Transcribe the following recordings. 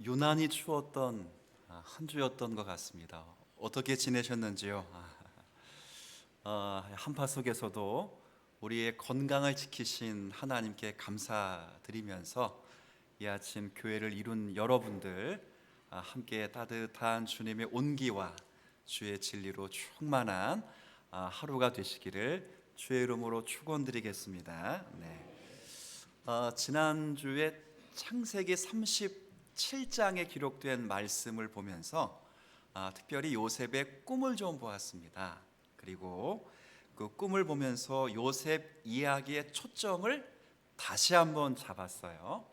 유난히 추웠던 한 주였던 것 같습니다. 어떻게 지내셨는지요? 한파 속에서도 우리의 건강을 지키신 하나님께 감사드리면서 이 아침 교회를 이룬 여러분들 함께 따뜻한 주님의 온기와 주의 진리로 충만한 하루가 되시기를 주의 이름으로 축원드리겠습니다. 지난주에 창세기 37장에 기록된 말씀을 보면서 특별히 요셉의 꿈을 좀 보았습니다. 그리고 그 꿈을 보면서 요셉 이야기의 초점을 다시 한번 잡았어요.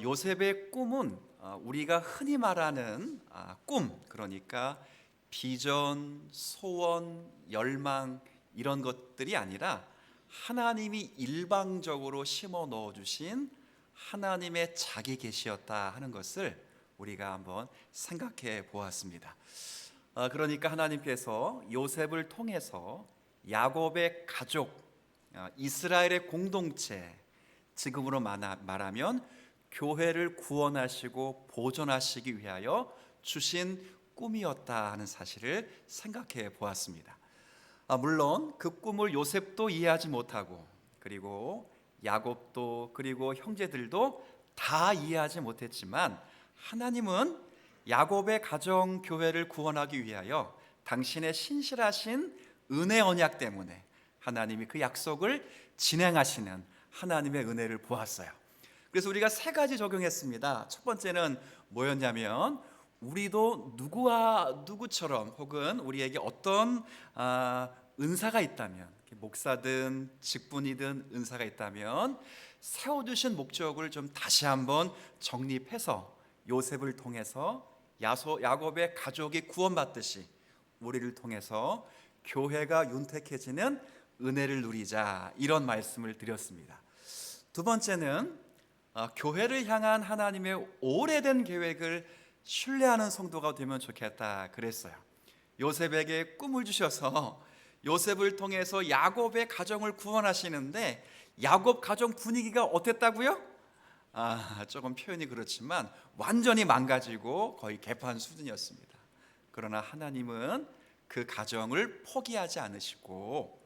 요셉의 꿈은 우리가 흔히 말하는 꿈, 그러니까 비전, 소원, 열망 이런 것들이 아니라 하나님이 일방적으로 심어 넣어주신 하나님의 자기 계시였다 하는 것을 우리가 한번 생각해 보았습니다. 그러니까 하나님께서 요셉을 통해서 야곱의 가족, 이스라엘의 공동체, 지금으로 말하면 교회를 구원하시고 보존하시기 위하여 주신 꿈이었다 하는 사실을 생각해 보았습니다. 물론 그 꿈을 요셉도 이해하지 못하고, 그리고 야곱도, 그리고 형제들도 다 이해하지 못했지만 하나님은 야곱의 가정 교회를 구원하기 위하여 당신의 신실하신 은혜 언약 때문에 하나님이 그 약속을 진행하시는 하나님의 은혜를 보았어요. 그래서 우리가 세 가지 적용했습니다. 첫 번째는 뭐였냐면, 우리도 누구와 누구처럼 혹은 우리에게 어떤 은사가 있다면, 목사든 직분이든 은사가 있다면 세워주신 목적을 좀 다시 한번 정립해서 요셉을 통해서 야곱의 가족이 구원받듯이 우리를 통해서 교회가 윤택해지는 은혜를 누리자, 이런 말씀을 드렸습니다. 두 번째는 교회를 향한 하나님의 오래된 계획을 신뢰하는 성도가 되면 좋겠다 그랬어요. 요셉에게 꿈을 주셔서 요셉을 통해서 야곱의 가정을 구원하시는데 야곱 가정 분위기가 어땠다고요? 조금 표현이 그렇지만 완전히 망가지고 거의 개판 수준이었습니다. 그러나 하나님은 그 가정을 포기하지 않으시고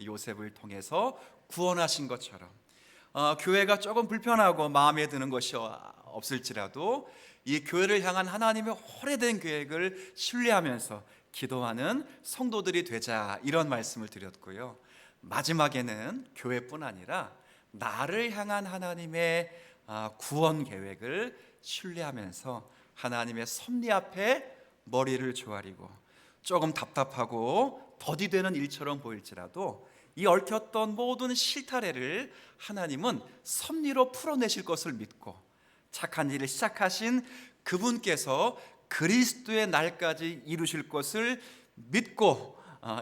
요셉을 통해서 구원하신 것처럼 교회가 조금 불편하고 마음에 드는 것이 없을지라도 이 교회를 향한 하나님의 오래된 계획을 신뢰하면서 기도하는 성도들이 되자, 이런 말씀을 드렸고요. 마지막에는 교회뿐 아니라 나를 향한 하나님의 구원 계획을 신뢰하면서 하나님의 섭리 앞에 머리를 조아리고, 조금 답답하고 더디되는 일처럼 보일지라도 이 얽혔던 모든 실타래를 하나님은 섭리로 풀어내실 것을 믿고, 착한 일을 시작하신 그분께서 그리스도의 날까지 이루실 것을 믿고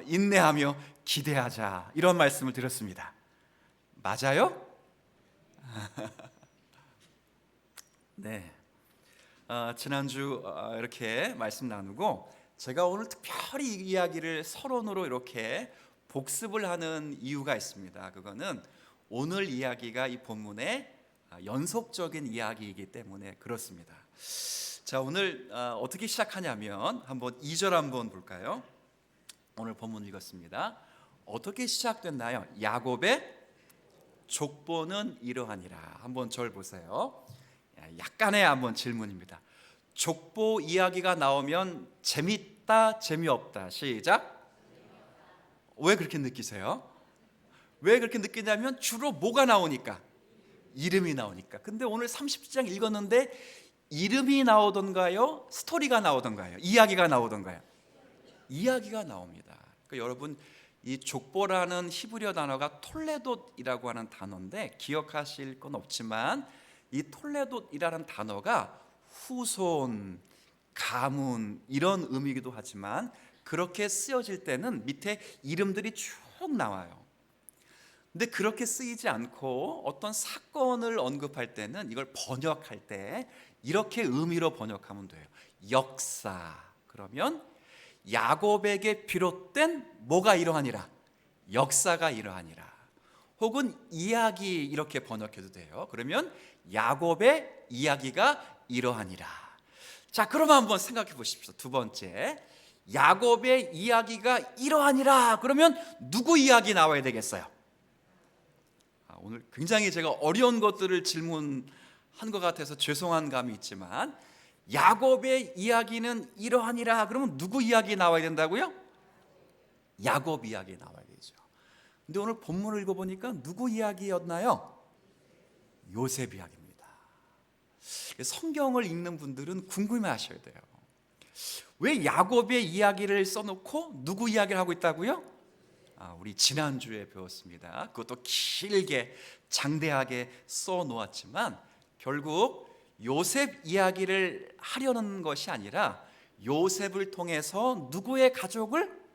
인내하며 기대하자, 이런 말씀을 드렸습니다. 맞아요? 네. 지난주 이렇게 말씀 나누고, 제가 오늘 특별히 이 이야기를 서론으로 이렇게 복습을 하는 이유가 있습니다. 그거는 오늘 이야기가 이 본문의 연속적인 이야기이기 때문에 그렇습니다. 자, 오늘 어떻게 시작하냐면 한번 2절 한번 볼까요? 오늘 본문 읽었습니다. 어떻게 시작됐나요? 야곱의 족보는 이러하니라. 한번 절 보세요. 약간의 한번 질문입니다. 족보 이야기가 나오면 재밌다, 재미없다. 시작. 왜 그렇게 느끼세요? 왜 그렇게 느끼냐면 주로 뭐가 나오니까? 이름이 나오니까. 근데 오늘 30장 읽었는데 이름이 나오던가요? 스토리가 나오던가요? 이야기가 나오던가요? 이야기가 나옵니다. 그러니까 여러분, 이 족보라는 히브리어 단어가 톨레돗이라고 하는 단어인데, 기억하실 건 없지만 이 톨레돗이라는 단어가 후손, 가문 이런 의미이기도 하지만, 그렇게 쓰여질 때는 밑에 이름들이 쭉 나와요. 근데 그렇게 쓰이지 않고 어떤 사건을 언급할 때는 이걸 번역할 때 이렇게 의미로 번역하면 돼요. 역사. 그러면 야곱에게 비롯된 뭐가 이러하니라? 역사가 이러하니라. 혹은 이야기, 이렇게 번역해도 돼요. 그러면 야곱의 이야기가 이러하니라. 자, 그러면 한번 생각해 보십시오. 두 번째, 야곱의 이야기가 이러하니라. 그러면 누구 이야기 나와야 되겠어요? 오늘 굉장히 제가 어려운 것들을 질문한 것 같아서 죄송한 감이 있지만, 야곱의 이야기는 이러하니라. 그러면 누구 이야기 나와야 된다고요? 야곱 이야기 나와야 되죠. 근데 오늘 본문을 읽어보니까 누구 이야기였나요? 요셉 이야기입니다. 성경을 읽는 분들은 궁금해하셔야 돼요. 왜 야곱의 이야기를 써놓고 누구 이야기를 하고 있다고요? 우리 지난주에 배웠습니다. 그것도 길게 장대하게 써놓았지만 결국 요셉 이야기를 하려는 것이 아니라 요셉을 통해서 누구의 가족을?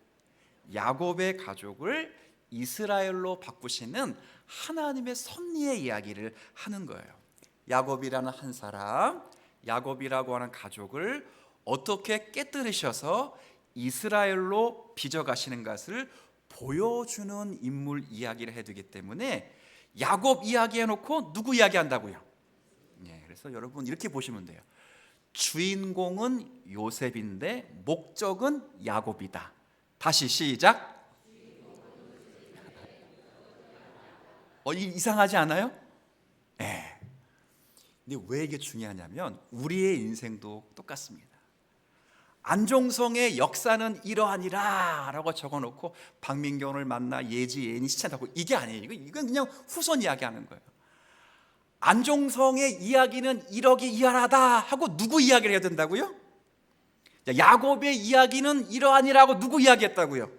야곱의 가족을 이스라엘로 바꾸시는 하나님의 섭리의 이야기를 하는 거예요. 야곱이라는 한 사람, 야곱이라고 하는 가족을 어떻게 깨뜨리셔서 이스라엘로 빚어가시는 것을 보여주는 인물 이야기를 해두기 때문에 야곱 이야기 해놓고 누구 이야기 한다고요? 그래서 여러분 이렇게 보시면 돼요. 주인공은 요셉인데 목적은 야곱이다. 다시 시작. 이상하지 않아요? 네. 근데 왜 이게 중요하냐면 우리의 인생도 똑같습니다. 안종성의 역사는 이러하니라 라고 적어놓고 박민경을 만나 예지 예인이 시찬다고, 이게 아니에요. 이건 그냥 후손 이야기하는 거예요. 안종성의 이야기는 이러하다 하고 누구 이야기를 해야 된다고요? 야곱의 이야기는 이러하니라고 누구 이야기했다고요?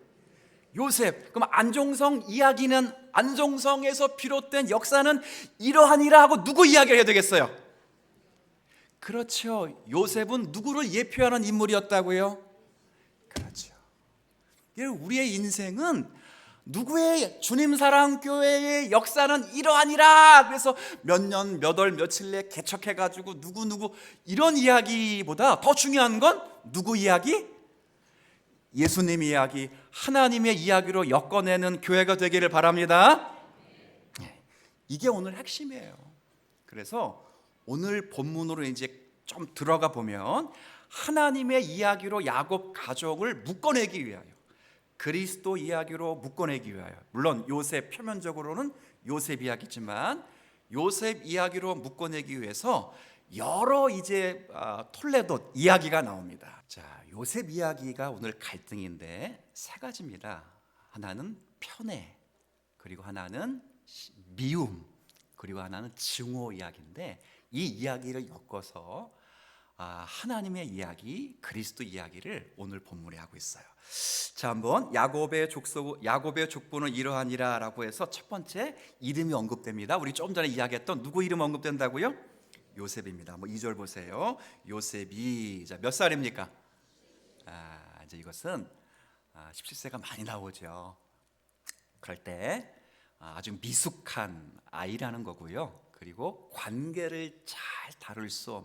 요셉. 그럼 안종성 이야기는, 안종성에서 비롯된 역사는 이러하니라 하고 누구 이야기를 해야 되겠어요? 그렇죠. 요셉은 누구를 예표하는 인물이었다고요? 그렇죠. 우리의 인생은 누구의 주님 사랑 교회의 역사는 이러하니라. 그래서 몇 년, 몇 월, 며칠 내에 개척해가지고 누구 이런 이야기보다 더 중요한 건 누구 이야기? 예수님 이야기, 하나님의 이야기로 엮어내는 교회가 되기를 바랍니다. 이게 오늘 핵심이에요. 그래서 오늘 본문으로 이제 좀 들어가 보면 하나님의 이야기로 야곱 가족을 묶어내기 위하여, 그리스도 이야기로 묶어내기 위하여, 물론 요셉 표면적으로는 요셉 이야기지만 요셉 이야기로 묶어내기 위해서 여러 이제 톨레도 이야기가 나옵니다. 자, 요셉 이야기가 오늘 갈등인데 세 가지입니다. 하나는 편애, 그리고 하나는 미움, 그리고 하나는 증오 이야기인데 이 이야기를 엮어서 하나님의 이야기, 그리스도 이야기를 오늘 본문에 하고 있어요. 자, 한번 야곱의 족보는 이러하니라라고 해서 첫 번째 이름이 언급됩니다. 우리 조금 전에 이야기했던 누구 이름 언급된다고요? 요셉입니다. 2절 보세요. 요셉이 몇 살입니까? 이제 이것은 17세가 많이 나오죠. 그럴 때 아주 미숙한 아이라는 거고요. 그리고 관계를 잘 다룰 수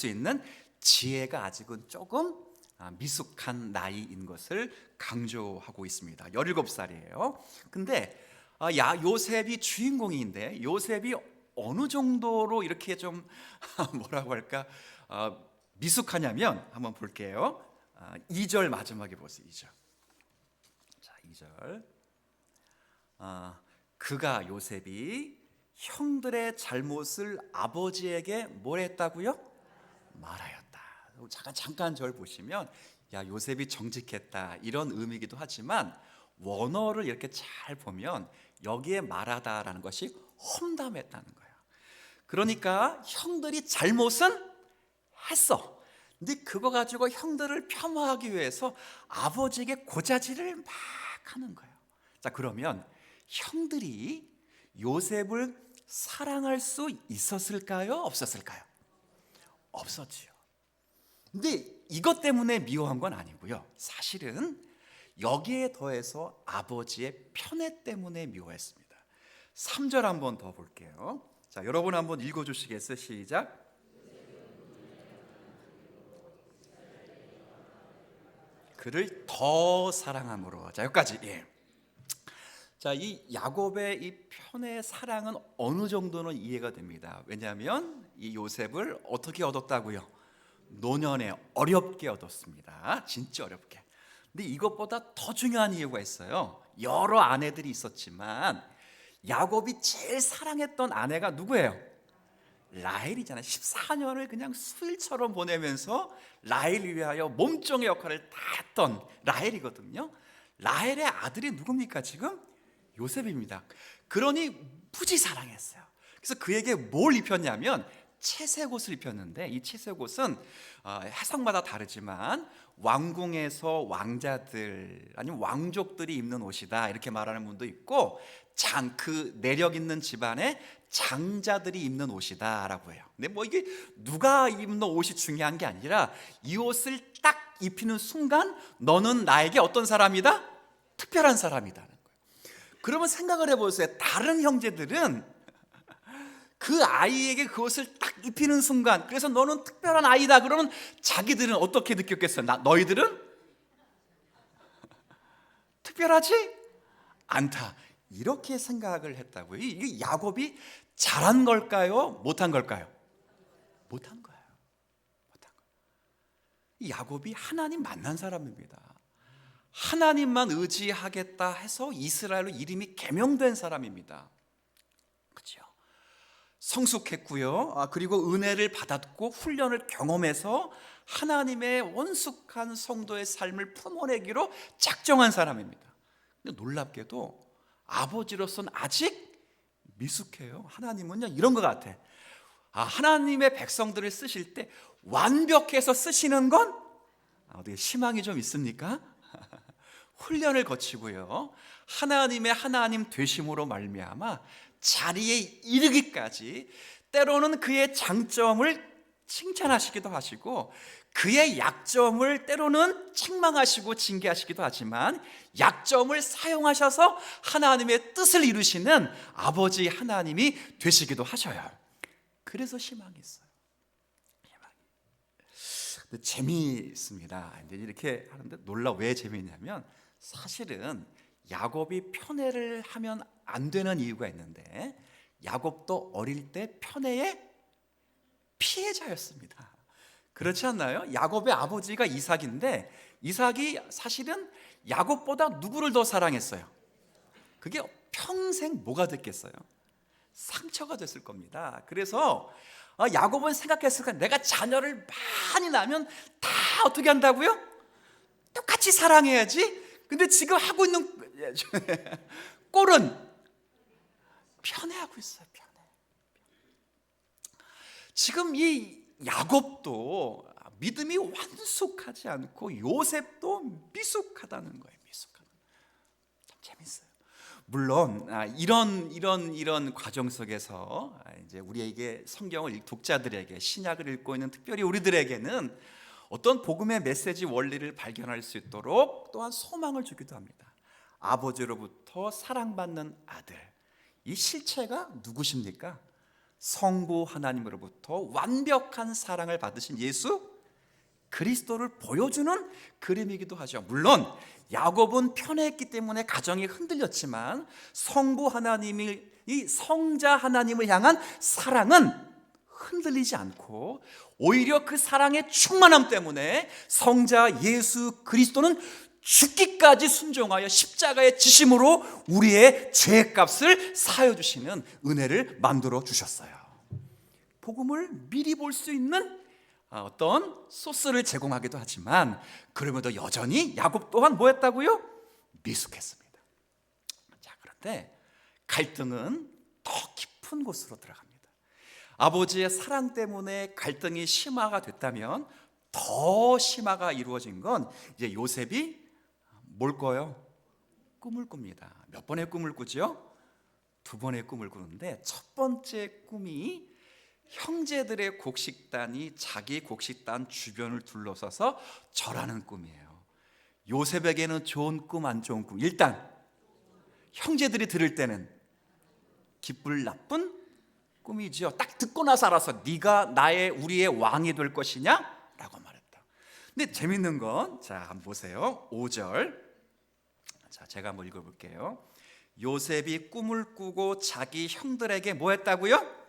있는 지혜가 아직은 조금 미숙한 나이인 것을 강조하고 있습니다. 17살이에요. 근데 요셉이 주인공인데 요셉이 어느 정도로 이렇게 좀 뭐라고 할까 미숙하냐면 한번 볼게요. 2절 마지막에 보세요. 2절. 자, 2절. 그가 요셉이 형들의 잘못을 아버지에게 뭘 했다고요? 말하였다. 잠깐 절 보시면 요셉이 정직했다 이런 의미이기도 하지만 원어를 이렇게 잘 보면 여기에 말하다라는 것이 험담했다는 거예요. 그러니까 형들이 잘못은 했어. 근데 그거 가지고 형들을 폄하하기 위해서 아버지에게 고자질을 막 하는 거예요. 자, 그러면 형들이 요셉을 사랑할 수 있었을까요? 없었을까요? 없었지요. 근데 이것 때문에 미워한 건 아니고요. 사실은 여기에 더해서 아버지의 편애 때문에 미워했습니다. 3절 한번 더 볼게요. 자, 여러분 한번 읽어주시겠어요? 시작. 그를 더 사랑함으로. 자, 여기까지. 자, 이 야곱의 이 편의 사랑은 어느 정도는 이해가 됩니다. 왜냐하면 이 요셉을 어떻게 얻었다고요? 노년에 어렵게 얻었습니다. 진짜 어렵게. 근데 이것보다 더 중요한 이유가 있어요. 여러 아내들이 있었지만 야곱이 제일 사랑했던 아내가 누구예요? 라헬이잖아요. 14년을 그냥 수일처럼 보내면서 라헬을 위하여 몸종의 역할을 다 했던 라헬이거든요. 라헬의 아들이 누굽니까 지금? 요셉입니다. 그러니 무지 사랑했어요. 그래서 그에게 뭘 입혔냐면 채색옷을 입혔는데, 이 채색옷은 해석마다 다르지만 왕궁에서 왕자들 아니면 왕족들이 입는 옷이다 이렇게 말하는 분도 있고, 그 내력 있는 집안의 장자들이 입는 옷이다라고 해요. 근데 뭐 이게 누가 입는 옷이 중요한 게 아니라 이 옷을 딱 입히는 순간 너는 나에게 어떤 사람이다? 특별한 사람이다. 그러면 생각을 해보세요. 다른 형제들은 그 아이에게 그것을 딱 입히는 순간, 그래서 너는 특별한 아이다 그러면 자기들은 어떻게 느꼈겠어요? 너희들은 특별하지 않다 이렇게 생각을 했다고요. 이게 야곱이 잘한 걸까요? 못한 걸까요? 못한 거예요. 못한 거예요. 이 야곱이 하나님 만난 사람입니다. 하나님만 의지하겠다 해서 이스라엘로 이름이 개명된 사람입니다. 그렇죠? 성숙했고요. 그리고 은혜를 받았고 훈련을 경험해서 하나님의 원숙한 성도의 삶을 품어내기로 작정한 사람입니다. 근데 놀랍게도 아버지로서는 아직 미숙해요. 하나님은요 이런 것 같아. 하나님의 백성들을 쓰실 때 완벽해서 쓰시는 건 어떻게 희망이 좀 있습니까? 훈련을 거치고요, 하나님의 하나님 되심으로 말미암아 자리에 이르기까지 때로는 그의 장점을 칭찬하시기도 하시고 그의 약점을 때로는 책망하시고 징계하시기도 하지만 약점을 사용하셔서 하나님의 뜻을 이루시는 아버지 하나님이 되시기도 하셔요. 그래서 희망이 있어요. 근데 재미있습니다. 이제 이렇게 하는데 왜 재미있냐면, 사실은 야곱이 편애를 하면 안 되는 이유가 있는데, 야곱도 어릴 때 편애의 피해자였습니다. 그렇지 않나요? 야곱의 아버지가 이삭인데 이삭이 사실은 야곱보다 누구를 더 사랑했어요? 그게 평생 뭐가 됐겠어요? 상처가 됐을 겁니다. 그래서 야곱은 생각했을 거예요. 내가 자녀를 많이 낳으면 다 어떻게 한다고요? 똑같이 사랑해야지. 근데 지금 하고 있는 꼴은 편애하고 있어요. 편애. 지금 이 야곱도 믿음이 완숙하지 않고 요셉도 미숙하다는 거예요. 미숙하다. 참 재밌어요. 물론 이런 과정 속에서 이제 우리에게 성경을 독자들에게 신약을 읽고 있는 특별히 우리들에게는 어떤 복음의 메시지 원리를 발견할 수 있도록 또한 소망을 주기도 합니다. 아버지로부터 사랑받는 아들, 이 실체가 누구십니까? 성부 하나님으로부터 완벽한 사랑을 받으신 예수 그리스도를 보여주는 그림이기도 하죠. 물론 야곱은 편애했기 때문에 가정이 흔들렸지만 성부 하나님이 이 성자 하나님을 향한 사랑은 흔들리지 않고 오히려 그 사랑의 충만함 때문에 성자 예수 그리스도는 죽기까지 순종하여 십자가의 지심으로 우리의 죄값을 사여 주시는 은혜를 만들어 주셨어요. 복음을 미리 볼 수 있는 어떤 소스를 제공하기도 하지만 그럼에도 여전히 야곱 또한 뭐 했다고요? 미숙했습니다. 자, 그런데 갈등은 더 깊은 곳으로 들어갑니다. 아버지의 사랑 때문에 갈등이 심화가 됐다면 더 심화가 이루어진 건 이제 요셉이 뭘 꿔요? 꿈을 꿉니다. 몇 번의 꿈을 꾸죠? 2번의 꿈을 꾸는데 첫 번째 꿈이 형제들의 곡식단이 자기 곡식단 주변을 둘러서서 절하는 꿈이에요. 요셉에게는 좋은 꿈, 안 좋은 꿈? 일단 형제들이 들을 때는 기쁠 나쁜 꿈이죠. 딱 듣고 나서 알아서 네가 우리의 왕이 될 것이냐? 라고 말했다. 근데 재밌는 건, 자 한번 보세요. 5절. 자, 제가 한번 읽어볼게요. 요셉이 꿈을 꾸고 자기 형들에게 뭐 했다고요?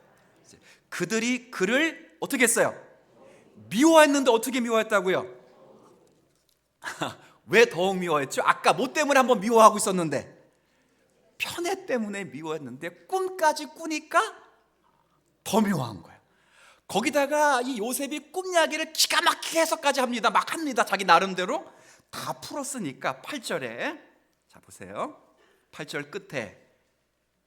그들이 그를 어떻게 했어요? 미워했는데 어떻게 미워했다고요? 왜 더욱 미워했죠? 아까 뭐 때문에 한번 미워하고 있었는데 편애 때문에 미워했는데 꿈까지 꾸니까 더 미워한 거예요. 거기다가 이 요셉이 꿈 이야기를 기가 막히게 해석까지 합니다. 막 합니다. 자기 나름대로 다 풀었으니까 8절에 자 보세요. 8절 끝에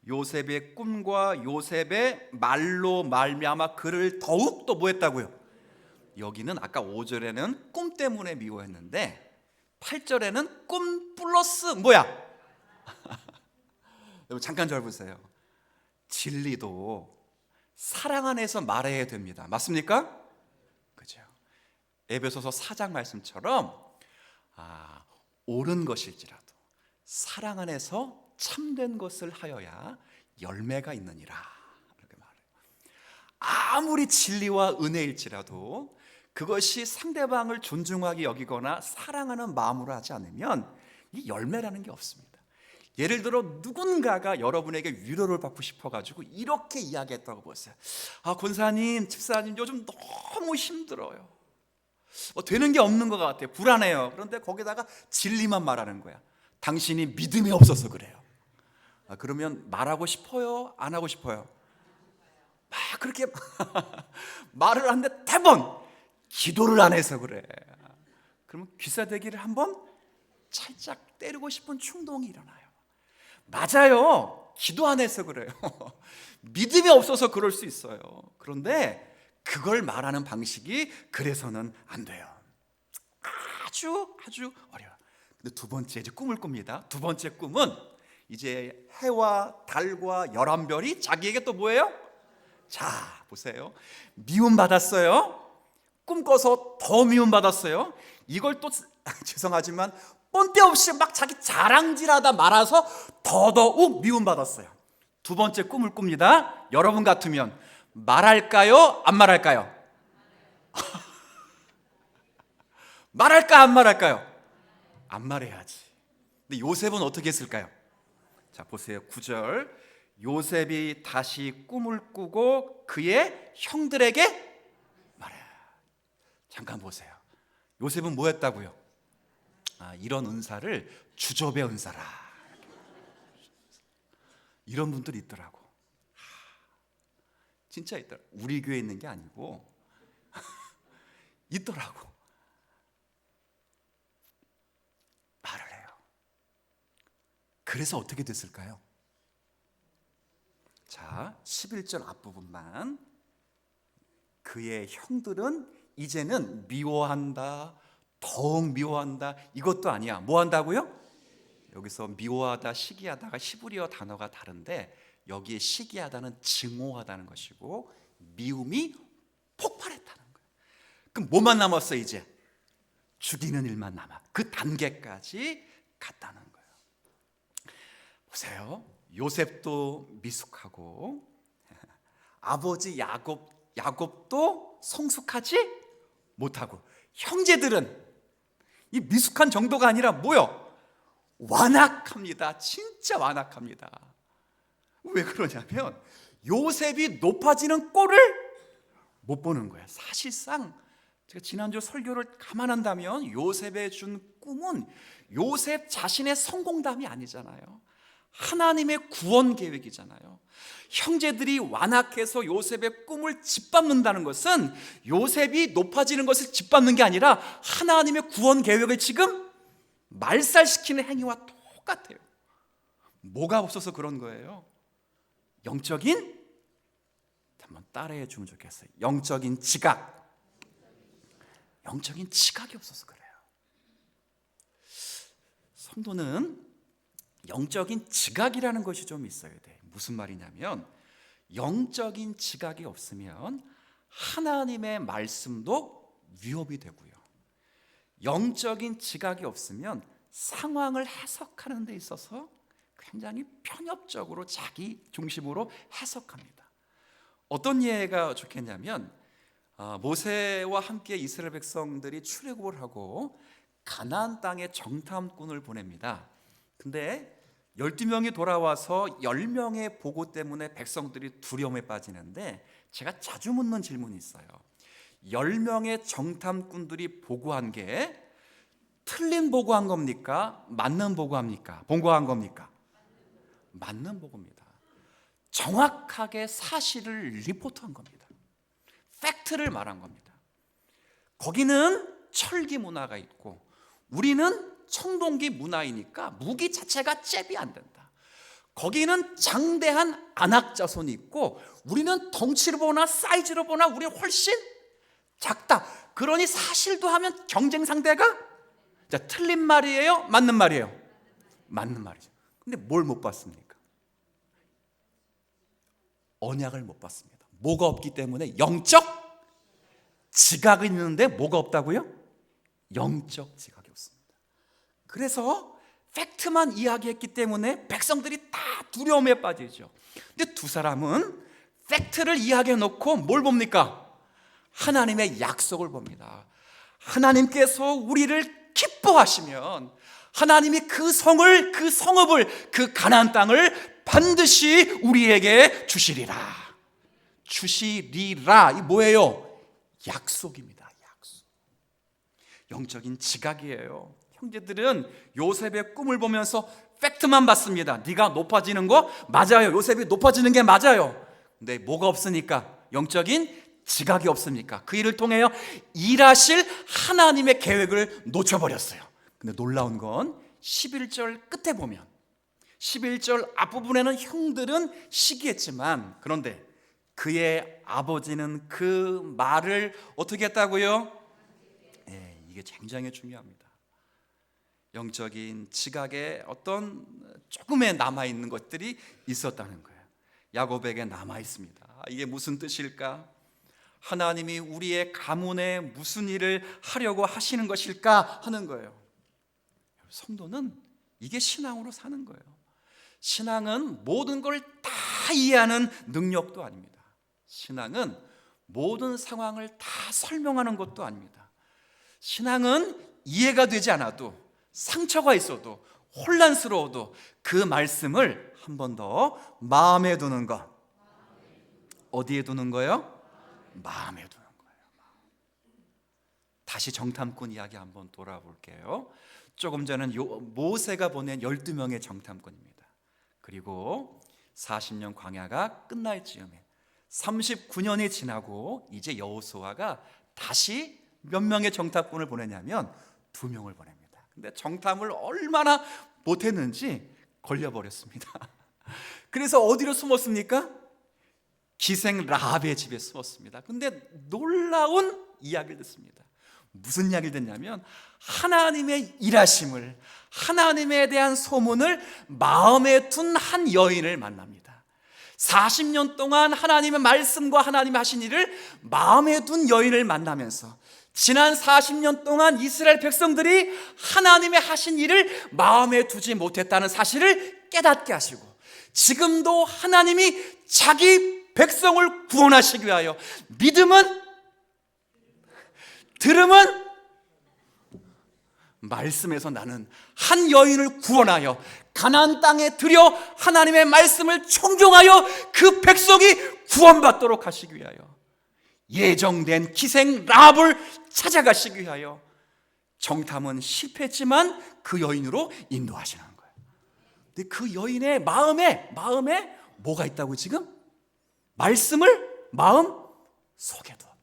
요셉의 꿈과 요셉의 말로 말미암아 그를 더욱 또 뭐 했다고요? 여기는 아까 5절에는 꿈 때문에 미워했는데 8절에는 꿈 플러스 뭐야? 여러분 잠깐 잘 보세요. 진리도 사랑 안에서 말해야 됩니다. 맞습니까? 그죠? 에베소서 4장 말씀처럼 옳은 것일지라도 사랑 안에서 참된 것을 하여야 열매가 있느니라 이렇게 말해요. 아무리 진리와 은혜일지라도 그것이 상대방을 존중하게 여기거나 사랑하는 마음으로 하지 않으면 이 열매라는 게 없습니다. 예를 들어 누군가가 여러분에게 위로를 받고 싶어가지고 이렇게 이야기했다고 보세요. 권사님, 집사님 요즘 너무 힘들어요. 되는 게 없는 것 같아요. 불안해요. 그런데 거기다가 진리만 말하는 거야. 당신이 믿음이 없어서 그래요. 그러면 말하고 싶어요? 안 하고 싶어요? 막 그렇게 말을 하는데 대번 기도를 안 해서 그래. 그러면 귀사대기를 한번 살짝 때리고 싶은 충동이 일어나요. 맞아요. 기도 안 해서 그래요. 믿음이 없어서 그럴 수 있어요. 그런데 그걸 말하는 방식이 그래서는 안 돼요. 아주 어려워요. 근데 두 번째 이제 꿈을 꿉니다. 두 번째 꿈은 이제 해와 달과 11별이 자기에게 또 뭐예요? 자 보세요. 미움 받았어요. 꿈꿔서 더 미움 받았어요. 이걸 또 죄송하지만 뻔데 없이 막 자기 자랑질하다 말아서 더더욱 미움받았어요. 두 번째 꿈을 꿉니다. 여러분 같으면 말할까요? 안 말할까요? 말할까 안 말할까요? 안 말해야지. 근데 요셉은 어떻게 했을까요? 자 보세요. 9절 요셉이 다시 꿈을 꾸고 그의 형들에게 말해. 잠깐 보세요. 요셉은 뭐 했다고요? 이런 은사를 주접의 은사라. 이런 분들이 있더라고. 진짜 있더라. 우리 교회에 있는 게 아니고 있더라고. 말을 해요. 그래서 어떻게 됐을까요? 자, 11절 앞부분만. 그의 형들은 이제는 미워한다, 더욱 미워한다. 이것도 아니야. 뭐 한다고요? 여기서 미워하다, 시기하다가 히브리어 단어가 다른데 여기에 시기하다는 증오하다는 것이고 미움이 폭발했다는 거예요. 그럼 뭐만 남았어 이제? 죽이는 일만 남아. 그 단계까지 갔다는 거예요. 보세요. 요셉도 미숙하고 아버지 야곱도 성숙하지 못하고 형제들은 이 미숙한 정도가 아니라 뭐요? 완악합니다. 진짜 완악합니다. 왜 그러냐면 요셉이 높아지는 꼴을 못 보는 거예요. 사실상 제가 지난주 설교를 감안한다면 요셉의 준 꿈은 요셉 자신의 성공담이 아니잖아요. 하나님의 구원 계획이잖아요. 형제들이 완악해서 요셉의 꿈을 짓밟는다는 것은 요셉이 높아지는 것을 짓밟는 게 아니라 하나님의 구원 계획을 지금 말살시키는 행위와 똑같아요. 뭐가 없어서 그런 거예요? 영적인, 한번 따라해 주면 좋겠어요. 영적인 지각. 영적인 지각이 없어서 그래요. 성도는 영적인 지각이라는 것이 좀 있어야 돼. 무슨 말이냐면 영적인 지각이 없으면 하나님의 말씀도 위협이 되고요. 영적인 지각이 없으면 상황을 해석하는 데 있어서 굉장히 편협적으로 자기 중심으로 해석합니다. 어떤 예가 좋겠냐면 모세와 함께 이스라엘 백성들이 출애굽을 하고 가나안 땅에 정탐꾼을 보냅니다. 근데 12명이 돌아와서 10명의 보고 때문에 백성들이 두려움에 빠지는데, 제가 자주 묻는 질문이 있어요. 10명의 정탐꾼들이 보고한 게 틀린 보고한 겁니까? 맞는 보고합니까? 보고한 겁니까? 맞는 보고입니다. 정확하게 사실을 리포트한 겁니다. 팩트를 말한 겁니다. 거기는 철기 문화가 있고 우리는 청동기 문화이니까 무기 자체가 잽이 안 된다. 거기는 장대한 안악자손이 있고 우리는 덩치로 보나 사이즈로 보나 우리 훨씬 작다. 그러니 사실도 하면 경쟁 상대가, 자, 틀린 말이에요? 맞는 말이에요? 맞는 말이죠. 근데 뭘 못 봤습니까? 언약을 못 봤습니다. 뭐가 없기 때문에. 영적 지각이 있는데 뭐가 없다고요? 영적 지각이 없습니다. 그래서 팩트만 이야기했기 때문에 백성들이 다 두려움에 빠지죠. 근데 두 사람은 팩트를 이야기해 놓고 뭘 봅니까? 하나님의 약속을 봅니다. 하나님께서 우리를 기뻐하시면 하나님이 그 성을, 그 성읍을, 그 가나안 땅을 반드시 우리에게 주시리라. 주시리라. 이 뭐예요? 약속입니다. 약속. 영적인 지각이에요. 형제들은 요셉의 꿈을 보면서 팩트만 봤습니다. 네가 높아지는 거 맞아요. 요셉이 높아지는 게 맞아요. 근데 뭐가 없으니까? 영적인 지각이 없습니까? 그 일을 통하여 일하실 하나님의 계획을 놓쳐버렸어요. 근데 놀라운 건 11절 끝에 보면, 11절 앞부분에는 형들은 시기했지만, 그런데 그의 아버지는 그 말을 어떻게 했다고요? 네, 이게 굉장히 중요합니다. 영적인 지각에 어떤 조금의 남아있는 것들이 있었다는 거예요. 야곱에게 남아있습니다. 이게 무슨 뜻일까? 하나님이 우리의 가문에 무슨 일을 하려고 하시는 것일까 하는 거예요. 성도는 이게 신앙으로 사는 거예요. 신앙은 모든 걸 다 이해하는 능력도 아닙니다. 신앙은 모든 상황을 다 설명하는 것도 아닙니다. 신앙은 이해가 되지 않아도, 상처가 있어도, 혼란스러워도 그 말씀을 한 번 더 마음에 두는 것. 어디에 두는 거예요? 마음에 두는 거예요. 다시 정탐꾼 이야기 한번 돌아볼게요. 조금 전엔 모세가 보낸 12명의 정탐꾼입니다. 그리고 40년 광야가 끝날 즈음에 39년이 지나고 이제 여호수아가 다시 몇 명의 정탐꾼을 보내냐면 2명을 보냅니다. 근데 정탐을 얼마나 못했는지 걸려버렸습니다. 그래서 어디로 숨었습니까? 기생 라합의 집에 숨었습니다. 근데 놀라운 이야기를 듣습니다. 무슨 이야기를 듣냐면 하나님의 일하심을, 하나님에 대한 소문을 마음에 둔 한 여인을 만납니다. 40년 동안 하나님의 말씀과 하나님이 하신 일을 마음에 둔 여인을 만나면서 지난 40년 동안 이스라엘 백성들이 하나님의 하신 일을 마음에 두지 못했다는 사실을 깨닫게 하시고, 지금도 하나님이 자기 백성을 구원하시기 위하여 믿음은, 들음은 말씀에서 나는 한 여인을 구원하여 가나안 땅에 들여 하나님의 말씀을 청종하여 그 백성이 구원받도록 하시기 위하여 예정된 기생 라합을 찾아가시기 위하여 정탐은 실패했지만 그 여인으로 인도하시는 거예요. 근데 그 여인의 마음에 뭐가 있다고? 지금 말씀을 마음 속에 두었다.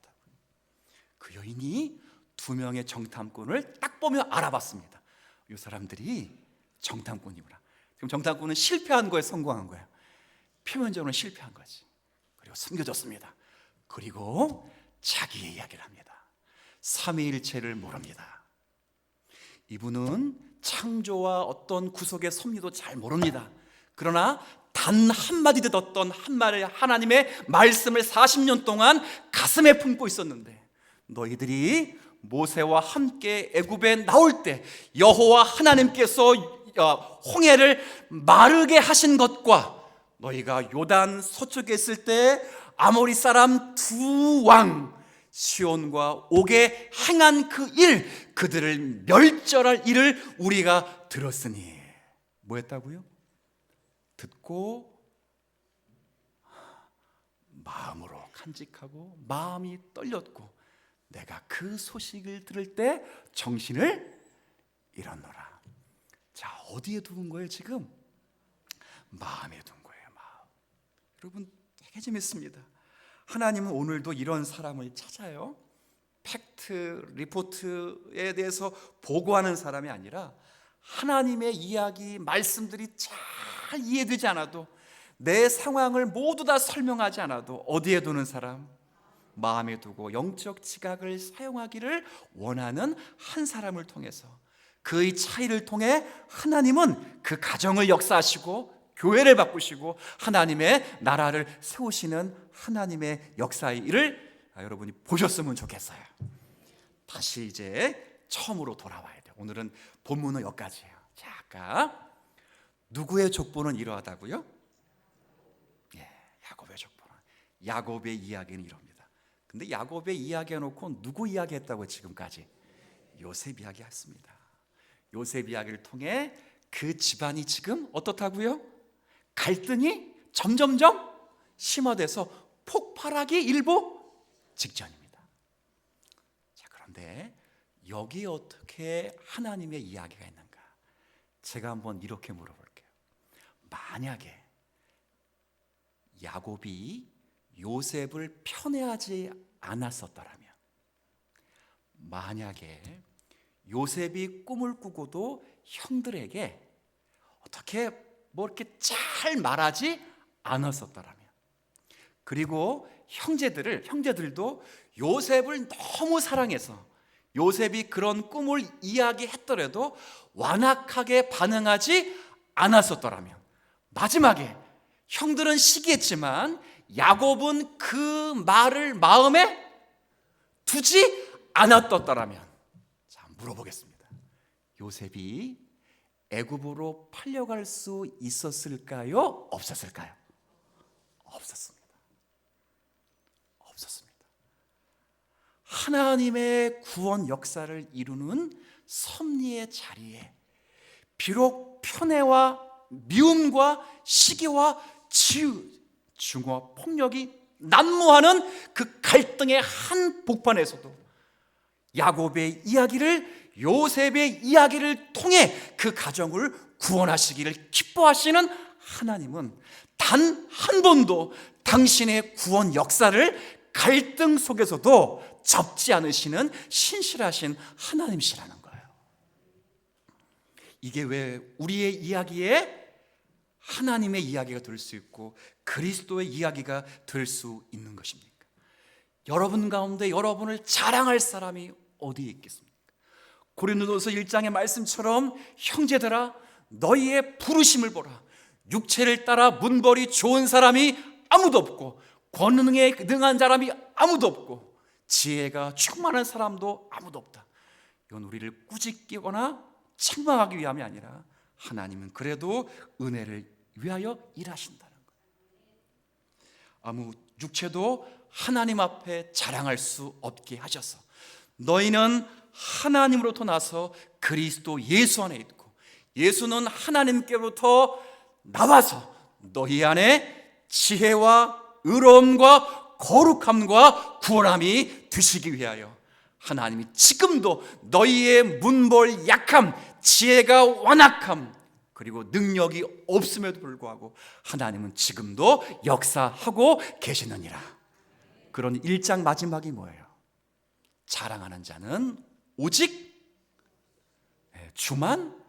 그 여인이 2명의 정탐꾼을 딱 보면 알아봤습니다. 이 사람들이 정탐꾼이구나. 지금 정탐꾼은 실패한 거에 성공한 거예요. 표면적으로는 실패한 거지. 그리고 숨겨졌습니다. 그리고 자기의 이야기를 합니다. 삼위일체를 모릅니다. 이분은 창조와 어떤 구속의 섭리도 잘 모릅니다. 그러나 단 한마디 듣었던 한마디 하나님의 말씀을 40년 동안 가슴에 품고 있었는데, 너희들이 모세와 함께 애굽에 나올 때 여호와 하나님께서 홍해를 마르게 하신 것과 너희가 요단 서쪽에 있을 때 아모리 사람 2왕 시온과 옥에 행한 그 일, 그들을 멸절할 일을 우리가 들었으니. 뭐 했다고요? 듣고 마음으로 간직하고 마음이 떨렸고 내가 그 소식을 들을 때 정신을 잃었노라. 자, 어디에 두는 거예요 지금? 마음에 둔 거예요. 마음. 여러분 되게 재밌습니다. 하나님은 오늘도 이런 사람을 찾아요. 팩트, 리포트에 대해서 보고하는 사람이 아니라 하나님의 이야기, 말씀들이 잘 이해되지 않아도 내 상황을 모두 다 설명하지 않아도 어디에 두는 사람? 마음에 두고 영적 지각을 사용하기를 원하는 한 사람을 통해서 그의 차이를 통해 하나님은 그 가정을 역사하시고 교회를 바꾸시고 하나님의 나라를 세우시는 하나님의 역사의 일을 여러분이 보셨으면 좋겠어요. 다시 이제 처음으로 돌아와야 돼요. 오늘은 본문은 여기까지예요. 자, 아까 누구의 족보는 이러하다고요? 예, 야곱의 족보는. 야곱의 이야기는 이럽니다. 근데 야곱의 이야기 해놓고 누구 이야기 했다고요? 지금까지 요셉 이야기 했습니다. 요셉 이야기를 통해 그 집안이 지금 어떻다고요? 갈등이 점점점 심화돼서 폭발하기 일보 직전입니다. 자, 그런데 여기에 어떻게 하나님의 이야기가 있는가? 제가 한번 이렇게 물어볼게요. 만약에 야곱이 요셉을 편애하지 않았었더라면, 만약에 요셉이 꿈을 꾸고도 형들에게 어떻게 이렇게 잘 말하지 않았었더라면, 그리고 형제들도 요셉을 너무 사랑해서 요셉이 그런 꿈을 이야기했더라도 완악하게 반응하지 않았었더라면, 마지막에 형들은 시기했지만 야곱은 그 말을 마음에 두지 않았더라면, 자, 물어보겠습니다. 요셉이 애굽으로 팔려갈 수 있었을까요? 없었을까요? 없었습니다. 없었습니다. 하나님의 구원 역사를 이루는 섭리의 자리에 비록 편애와 미움과 시기와 증오와 폭력이 난무하는 그 갈등의 한 복판에서도 야곱의 이야기를, 요셉의 이야기를 통해 그 가정을 구원하시기를 기뻐하시는 하나님은 단 한 번도 당신의 구원 역사를 갈등 속에서도 접지 않으시는 신실하신 하나님이시라는 거예요. 이게 왜 우리의 이야기에 하나님의 이야기가 될 수 있고 그리스도의 이야기가 될 수 있는 것입니까? 여러분 가운데 여러분을 자랑할 사람이 어디에 있겠습니까? 고린도전서 1장의 말씀처럼 형제들아 너희의 부르심을 보라. 육체를 따라 문벌이 좋은 사람이 아무도 없고 권능에 능한 사람이 아무도 없고 지혜가 충만한 사람도 아무도 없다. 이건 우리를 꾸짖기거나 책망하기 위함이 아니라 하나님은 그래도 은혜를 위하여 일하신다는 거예요. 아무 육체도 하나님 앞에 자랑할 수 없게 하셔서 너희는 하나님으로부터 나서 그리스도 예수 안에 있고 예수는 하나님께로부터 나와서 너희 안에 지혜와 의로움과 거룩함과 구원함이 되시기 위하여 하나님이 지금도 너희의 문벌 약함, 지혜가 완악함, 그리고 능력이 없음에도 불구하고 하나님은 지금도 역사하고 계시느니라. 그런 1장 마지막이 뭐예요? 자랑하는 자는 오직 주만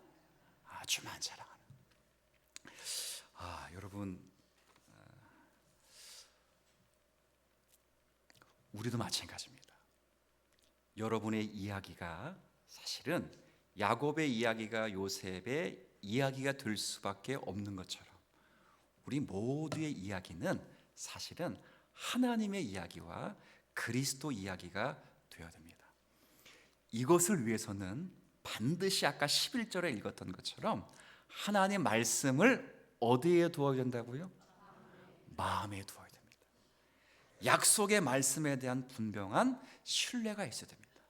자랑하는. 여러분, 우리도 마찬가지입니다. 여러분의 이야기가 사실은 야곱의 이야기가 요셉의 이야기가 될 수밖에 없는 것처럼 우리 모두의 이야기는 사실은 하나님의 이야기와 그리스도 이야기가 되어야 됩니다. 이것을 위해서는 반드시 아까 11절에 읽었던 것처럼 하나님의 말씀을 어디에 두어야 된다고요? 마음에 두어야 됩니다. 약속의 말씀에 대한 분명한 신뢰가 있어야 됩니다.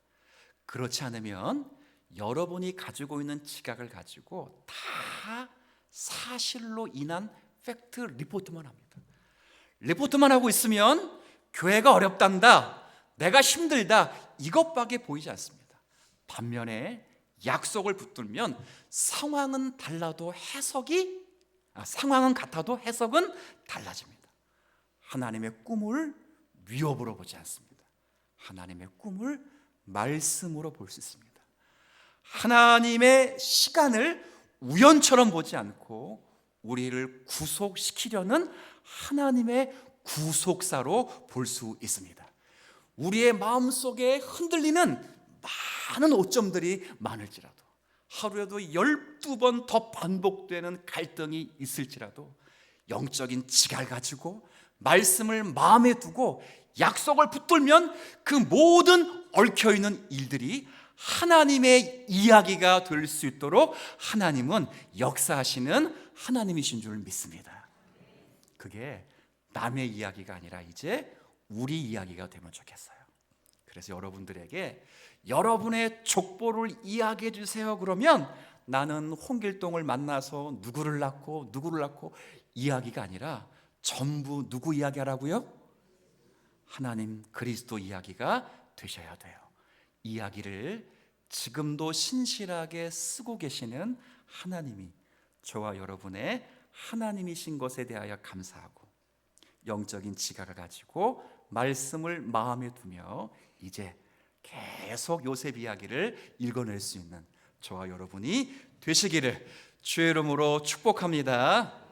그렇지 않으면 여러분이 가지고 있는 지각을 가지고 다 사실로 인한 팩트 리포트만 합니다. 리포트만 하고 있으면 교회가 어렵단다, 내가 힘들다, 이것밖에 보이지 않습니다. 반면에 약속을 붙들면 상황은 같아도 해석은 달라집니다. 하나님의 꿈을 위협으로 보지 않습니다. 하나님의 꿈을 말씀으로 볼 수 있습니다. 하나님의 시간을 우연처럼 보지 않고 우리를 구속시키려는 하나님의 구속사로 볼 수 있습니다. 우리의 마음속에 흔들리는 많은 오점들이 많을지라도, 하루에도 12번 더 반복되는 갈등이 있을지라도, 영적인 지갈 가지고 말씀을 마음에 두고 약속을 붙들면 그 모든 얽혀있는 일들이 하나님의 이야기가 될 수 있도록 하나님은 역사하시는 하나님이신 줄 믿습니다. 그게 남의 이야기가 아니라 이제 우리 이야기가 되면 좋겠어요. 그래서 여러분들에게 여러분의 족보를 이야기해 주세요 그러면 나는 홍길동을 만나서 누구를 낳고 이야기가 아니라 전부 누구 이야기하라고요? 하나님 그리스도 이야기가 되셔야 돼요. 이야기를 지금도 신실하게 쓰고 계시는 하나님이 저와 여러분의 하나님이신 것에 대하여 감사하고 영적인 지각을 가지고 말씀을 마음에 두며 이제 계속 요셉 이야기를 읽어낼 수 있는 저와 여러분이 되시기를 주의 이름으로 축복합니다.